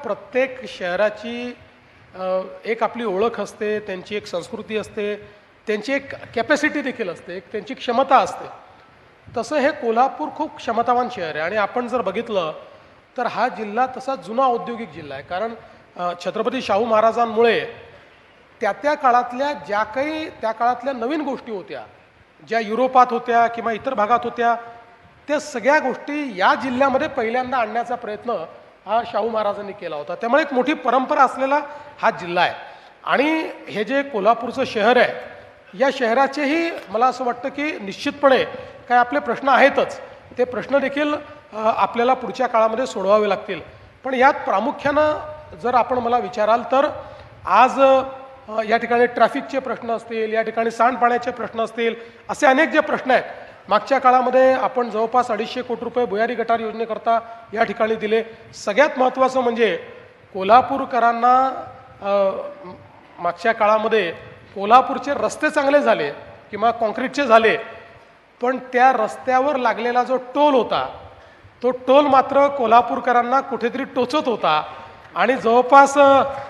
प्रत्येक शहराची एक आपली ओळख असते, त्यांची एक संस्कृती असते, त्यांची एक कॅपॅसिटी देखील असते, एक त्यांची क्षमता असते. तसं हे कोल्हापूर खूप क्षमतावान शहर आहे आणि आपण जर बघितलं तर हा जिल्हा तसा जुना औद्योगिक जिल्हा आहे. कारण छत्रपती शाहू महाराजांमुळे त्या काळातल्या ज्या काही त्या काळातल्या नवीन गोष्टी होत्या, ज्या युरोपात होत्या किंवा इतर भागात होत्या, त्या सगळ्या गोष्टी या जिल्ह्यामध्ये पहिल्यांदा आणण्याचा प्रयत्न हा शाहू महाराजांनी केला होता. त्यामुळे एक मोठी परंपरा असलेला हा जिल्हा आहे. आणि हे जे कोल्हापूरचं शहर आहे, या शहराचेही मला असं वाटतं की निश्चितपणे काय आपले प्रश्न आहेतच, ते प्रश्न देखील आपल्याला पुढच्या काळामध्ये सोडवावे लागतील. पण यात प्रामुख्यानं जर आपण मला विचाराल तर आज या ठिकाणी ट्रॅफिकचे प्रश्न असतील, या ठिकाणी सांडपाण्याचे प्रश्न असतील, असे अनेक जे प्रश्न आहेत. मागच्या काळामध्ये आपण जवळपास 250 कोटी रुपये भुयारी गटार योजनेकरता या ठिकाणी दिले. सगळ्यात महत्त्वाचं म्हणजे कोल्हापूरकरांना मागच्या काळामध्ये कोल्हापूरचे रस्ते चांगले झाले किंवा कॉन्क्रीटचे झाले, पण त्या रस्त्यावर लागलेला जो टोल होता, तो टोल मात्र कोल्हापूरकरांना कुठेतरी टोचत होता. आणि जवळपास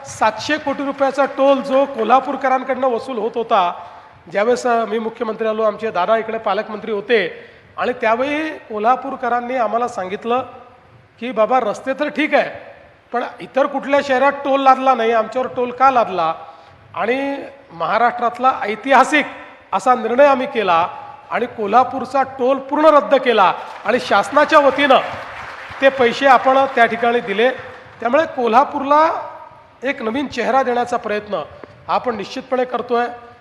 700 कोटी रुपयाचा टोल जो कोल्हापूरकरांकडनं वसूल होत होता, ज्यावेळेस मी मुख्यमंत्री आलो, आमचे दादा इकडे पालकमंत्री होते, आणि त्यावेळी कोल्हापूरकरांनी आम्हाला सांगितलं की बाबा रस्ते तर ठीक आहे, पण इतर कुठल्या शहरात टोल लादला नाही, आमच्यावर टोल का लादला. आणि महाराष्ट्रातला ऐतिहासिक असा निर्णय आम्ही केला आणि कोल्हापूरचा टोल पूर्ण रद्द केला आणि शासनाच्या वतीनं ते पैसे आपण त्या ठिकाणी दिले. त्यामुळे कोल्हापूरला एक नवीन चेहरा देण्याचा प्रयत्न आपण निश्चितपणे करतोय.